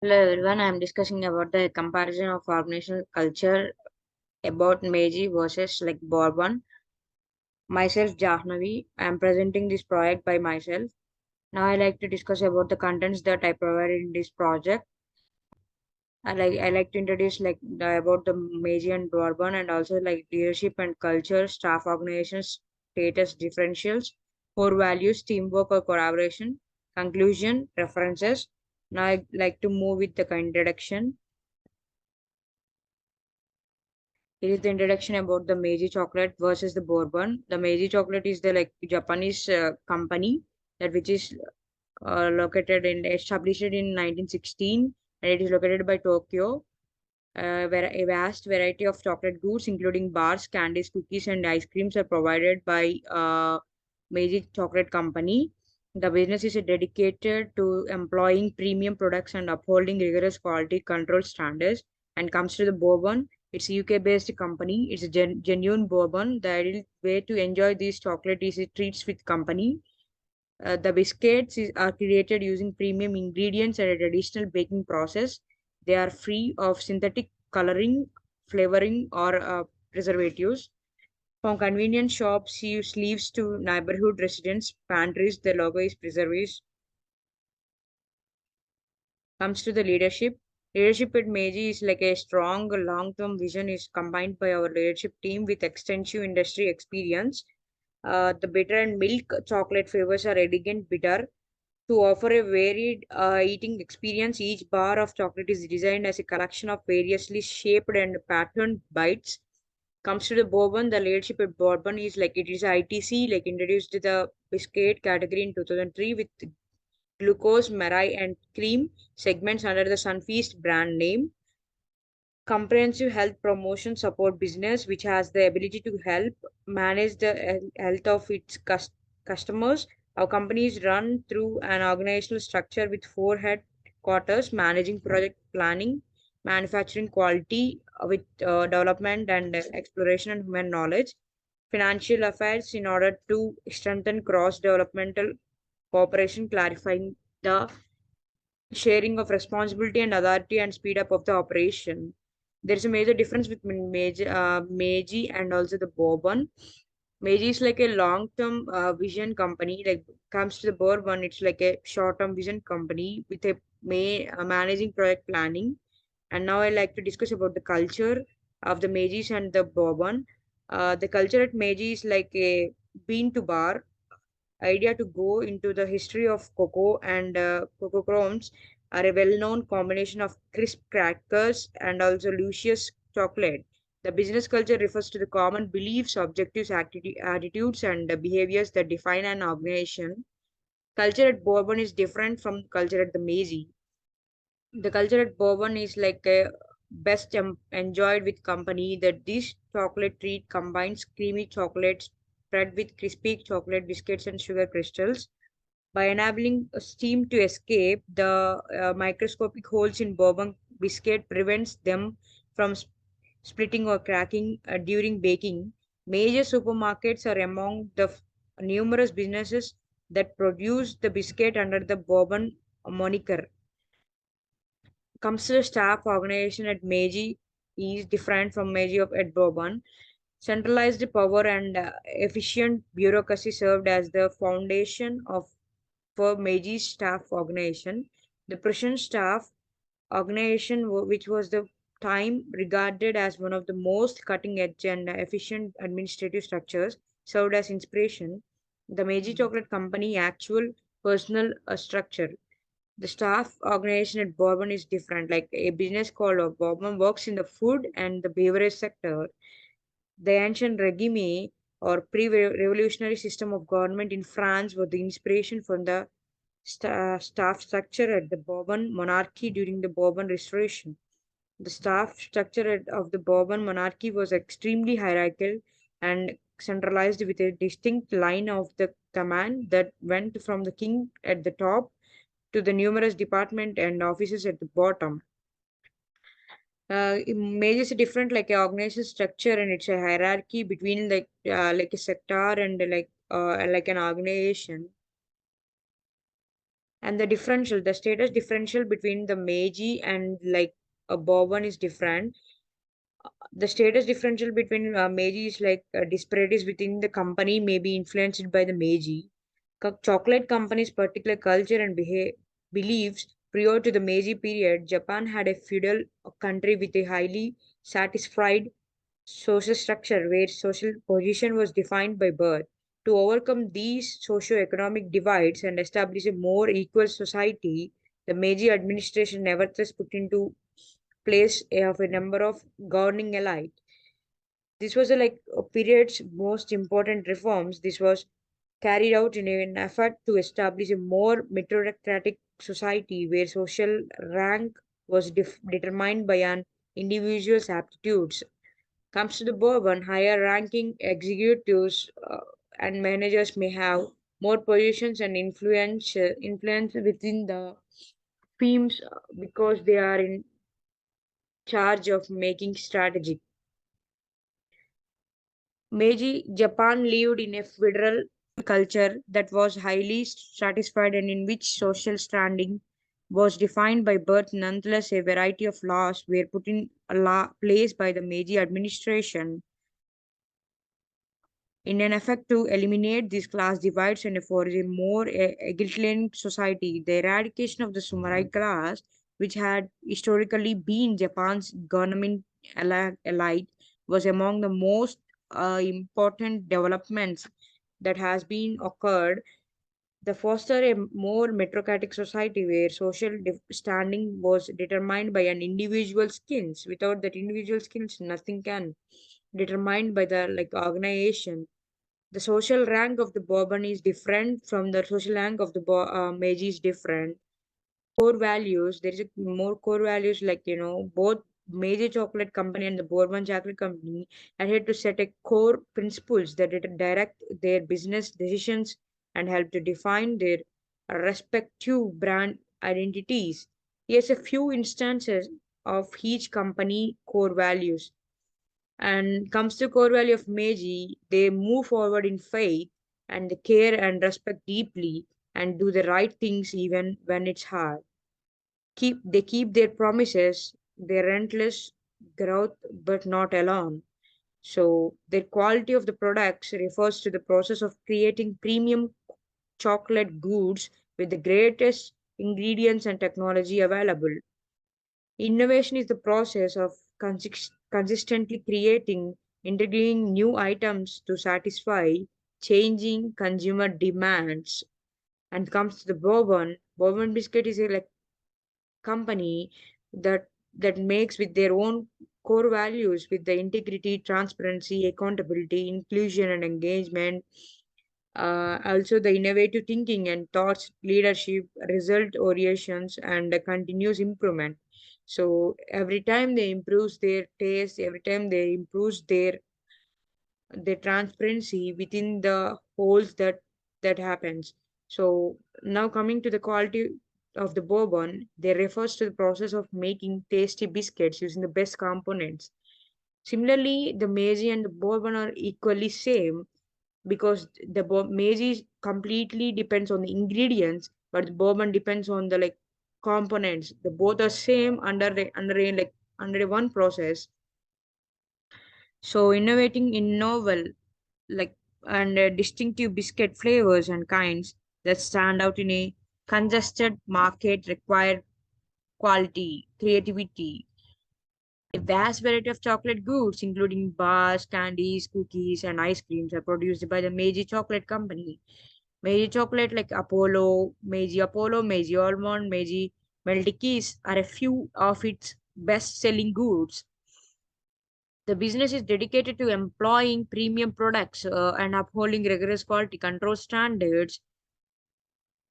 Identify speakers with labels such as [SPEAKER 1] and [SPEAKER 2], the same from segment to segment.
[SPEAKER 1] Hello everyone, I am discussing about the comparison of organizational culture about Meiji versus like Bourbon. Myself, Jahnavi, I am presenting this project by myself. Now I like to discuss about the contents that I provided in this project. I like to introduce about the Meiji and Bourbon and also like leadership and culture, staff organizations, status differentials, core values, teamwork or collaboration, conclusion, references. Now I like to move with the introduction. Here is the introduction about the Meiji chocolate versus the Bourbon. The Meiji chocolate is the like Japanese company that which is located in established in 1916 and it is located by Tokyo. Where a vast variety of chocolate goods, including bars, candies, cookies, and ice creams, are provided by Meiji Chocolate Company. The business is dedicated to employing premium products and upholding rigorous quality control standards. And comes to the bourbon, it's a UK-based company. It's a genuine bourbon. The ideal way to enjoy this chocolate is it treats with company. The are created using premium ingredients and a traditional baking process. They are free of synthetic coloring, flavoring, or preservatives. From convenience shops, use leaves to neighborhood residents, pantries, the logo is preserved. Comes to the leadership. Leadership at Meiji is like a strong long-term vision is combined by our leadership team with extensive industry experience. The bitter and milk chocolate flavors are elegant bitter. To offer a varied eating experience, each bar of chocolate is designed as a collection of variously shaped and patterned bites. Comes to the bourbon, the leadership at bourbon is like it is ITC, like introduced to the biscuit category in 2003 with glucose, marai, and cream segments under the Sunfeast brand name. Comprehensive health promotion support business, which has the ability to help manage the health of its customers. Our company is run through an organizational structure with four headquarters managing project planning, manufacturing quality with development and exploration and human knowledge, financial affairs in order to strengthen cross developmental cooperation, clarifying the sharing of responsibility and authority and speed up of the operation. There is a major difference between Meiji and also the Bourbon. Meiji is like a long-term vision company. Like comes to the Bourbon, it's like a short-term vision company with a managing project planning. And now I like to discuss about the culture of the Meiji's and the Bourbon. The culture at Meiji is like a bean to bar idea to go into the history of cocoa and cocoa crumbs are a well-known combination of crisp crackers and also luscious chocolate. The business culture refers to the common beliefs, objectives, attitudes, and behaviors that define an organization. Culture at Bourbon is different from culture at the Meiji. The culture at Bourbon is like a best enjoyed with company that this chocolate treat combines creamy chocolate spread with crispy chocolate biscuits and sugar crystals. By enabling a steam to escape, the microscopic holes in bourbon biscuit prevents them from splitting or cracking during baking. Major supermarkets are among the numerous businesses that produce the biscuit under the bourbon moniker. Comes to the staff organization at Meiji is different from Meiji of at Bourbon. Centralized power and efficient bureaucracy served as the foundation of for Meiji's staff organization. The Prussian staff organization, which was the time regarded as one of the most cutting edge and efficient administrative structures, served as inspiration. The Meiji Chocolate Company actual personal structure. The staff organization at Bourbon is different. Like a business called Bourbon works in the food and the beverage sector. The ancient regime or pre-revolutionary system of government in France was the inspiration for the staff structure at the Bourbon monarchy during the Bourbon Restoration. The staff structure of the Bourbon monarchy was extremely hierarchical and centralized with a distinct line of the command that went from the king at the top to the numerous department and offices at the bottom. It measures a different like a organization structure and it's a hierarchy between like a sector and like an organization. And the status differential between the Meiji and like a Bourbon is different. The status differential between Meiji is like disparities within the company may be influenced by the Meiji. Chocolate company's particular culture and beliefs prior to the Meiji period, Japan had a feudal country with a highly satisfied social structure where social position was defined by birth. To overcome these socio-economic divides and establish a more equal society, the Meiji administration nevertheless put into place of a number of governing elite. This was a period's most important reforms. This was carried out in an effort to establish a more meritocratic society where social rank was determined by an individual's aptitudes. Comes to the Bourbon, higher ranking executives and managers may have more positions and influence within the firms because they are in charge of making strategic. Meiji Japan lived in a federal culture that was highly stratified and in which social standing was defined by birth. Nonetheless, a variety of laws were put in place by the Meiji administration in an effort to eliminate these class divides and for a more egalitarian society. The eradication of the samurai class, which had historically been Japan's government elite, was among the most important developments that has been occurred. The foster a more meritocratic society where social standing was determined by an individual skills. Without that individual skills, nothing can determined by the organization. The social rank of the Bourbon is different from the social rank of the Meiji is different. Core values, there is a more core values both Meiji Chocolate Company and the Bourbon Chocolate Company adhere to set a core principles that direct their business decisions and help to define their respective brand identities. Here's a few instances of each company core values. And comes to core value of Meiji, they move forward in faith and they care and respect deeply and do the right things even when it's hard. They keep their promises, their relentless growth, but not alone. So the quality of the products refers to the process of creating premium chocolate goods with the greatest ingredients and technology available. Innovation is the process of consistently creating, integrating new items to satisfy changing consumer demands. And comes to the Bourbon. Bourbon Biscuit is a company that makes with their own core values with the integrity, transparency, accountability, inclusion, and engagement. Also, the innovative thinking and thoughts, leadership, result orientations, and the continuous improvement. So every time they improve their taste, every time they improve their transparency within the holes that happens. So now coming to the quality of the bourbon, they refers to the process of making tasty biscuits using the best components. Similarly, the Meiji and the bourbon are equally same because the Meiji completely depends on the ingredients, but the bourbon depends on the components. The both are same under a one process. So innovating in novel like and distinctive biscuit flavors and kinds that stand out in a congested market require quality, creativity. A vast variety of chocolate goods, including bars, candies, cookies, and ice creams, are produced by the Meiji Chocolate Company. Meiji Chocolate, like Apollo, Meiji Almond, Meiji Melty Keys, are a few of its best selling goods. The business is dedicated to employing premium products and upholding rigorous quality control standards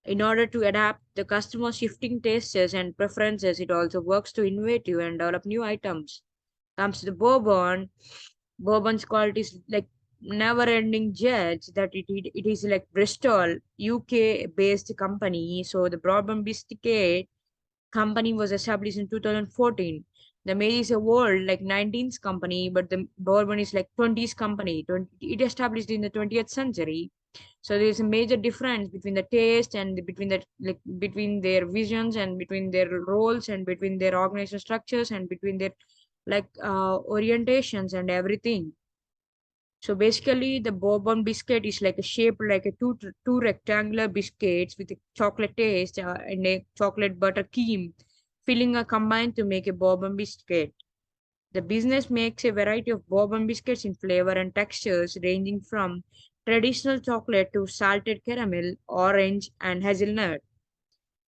[SPEAKER 1] in order to adapt the customer's shifting tastes and preferences. It also works to innovative and develop new items. Comes to the bourbon. Bourbon's quality is never-ending judge that it is like Bristol, UK-based company. So the Bourbon Biscuit company was established in 2014. The Meiji is a world 19th company, but the Bourbon is 20th company. It established in the 20th century. So there is a major difference between the taste and between the like between their visions and between their roles and between their organizational structures and between their orientations and everything. So basically, the bourbon biscuit is like a shape like a two rectangular biscuits with a chocolate taste and a chocolate butter cream filling are combined to make a bourbon biscuit. The business makes a variety of bourbon biscuits in flavor and textures ranging from traditional chocolate to salted caramel, orange, and hazelnut.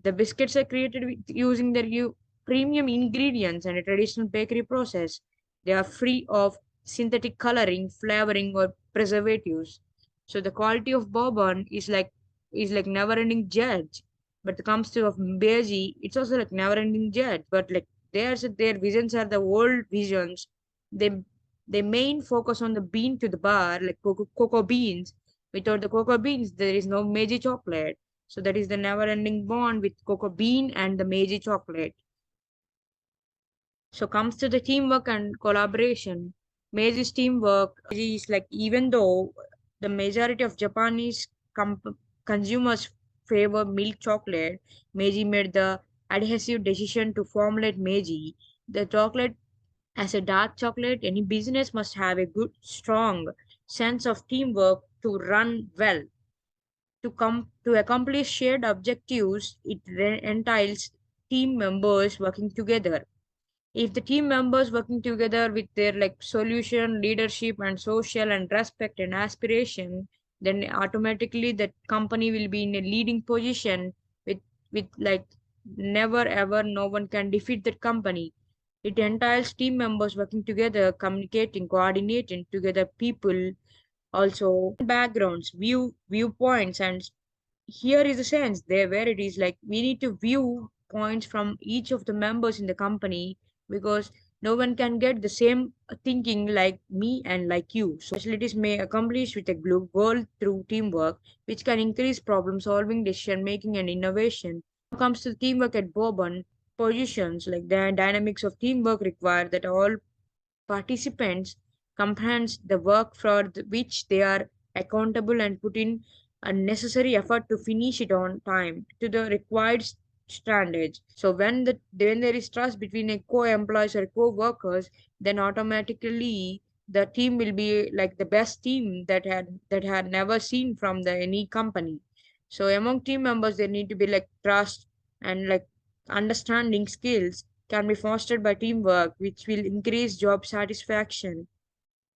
[SPEAKER 1] The biscuits are created using their premium ingredients and a traditional bakery process. They are free of synthetic coloring, flavoring, or preservatives. So the quality of bourbon is like never-ending judge. But it comes to of Meiji, it's also like never-ending judge. But like their visions are the old visions. They they main focus on the bean to the bar, like cocoa beans. Without the cocoa beans, there is no Meiji chocolate. So that is the never-ending bond with cocoa bean and the Meiji chocolate. So comes to the teamwork and collaboration. Meiji's teamwork Meiji is like even though the majority of Japanese consumers favor milk chocolate, Meiji made the adhesive decision to formulate Meiji. The chocolate as a dark chocolate, any business must have a good, strong sense of teamwork to run well. To accomplish shared objectives, it entails team members working together. If the team members working together with their like solution, leadership, and social and respect and aspiration, then automatically that company will be in a leading position with like never ever no one can defeat that company. It entails team members working together, communicating, coordinating together people also backgrounds, viewpoints, and here is the sense there where it is like we need to view points from each of the members in the company because no one can get the same thinking like me and like you. So facilities may accomplish with a goal through teamwork, which can increase problem solving, decision making, and innovation. When it comes to teamwork at Bourbon, positions like the dynamics of teamwork require that all participants comprehend the work for which they are accountable and put in a necessary effort to finish it on time to the required standards. So when there is trust between a co-employees or co-workers, then automatically the team will be like the best team that had never seen from the any company. So among team members, there need to be like trust and like understanding skills can be fostered by teamwork, which will increase job satisfaction.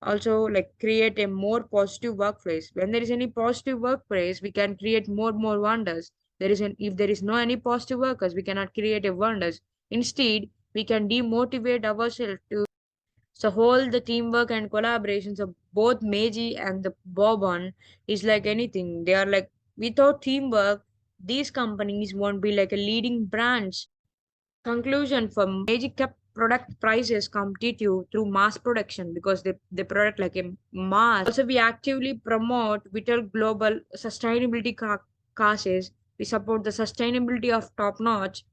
[SPEAKER 1] Also, like create a more positive workplace. When there is any positive workplace, we can create more wonders. If there is no any positive workers, we cannot create a wonders. Instead, we can demotivate ourselves to so whole the teamwork and collaborations of both Meiji and the Bourbon is like anything. They are like without teamwork, these companies won't be like a leading branch. Conclusion for Meiji kept product prices competitive through mass production because they product like a mass. Also, we actively promote vital global sustainability causes. We support the sustainability of top-notch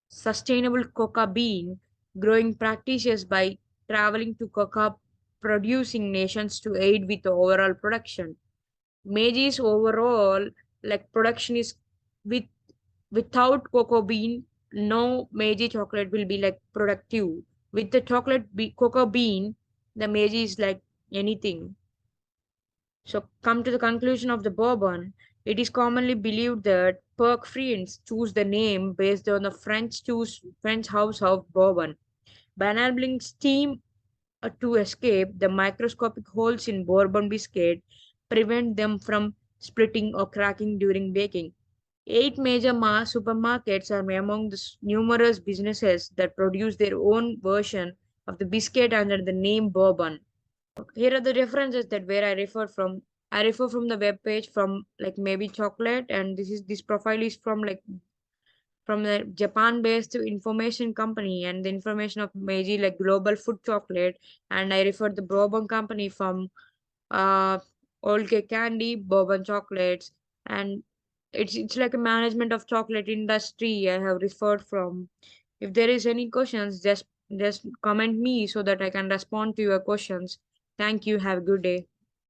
[SPEAKER 1] sustainable cocoa bean growing practices by traveling to cocoa producing nations to aid with the overall production. Meiji's overall like production is with without cocoa bean, no Meiji chocolate will be like productive. With the cocoa bean, the Meiji is like anything. So come to the conclusion of the Bourbon. It is commonly believed that Perk friends choose the name based on the French house of Bourbon. By enabling steam to escape, the microscopic holes in Bourbon biscuit prevent them from splitting or cracking during baking. Eight major mass supermarkets are among the numerous businesses that produce their own version of the biscuit under the name Bourbon. Here are the references that where I refer from. I refer from the web page from like maybe chocolate, and this profile is from the Japan-based information company and the information of Meiji like global food chocolate, and I refer the Bourbon company from uh old cake candy, Bourbon chocolates, and it's like a management of chocolate industry I have referred from. If there is any questions, just comment me so that I can respond to your questions. Thank you. Have a good day.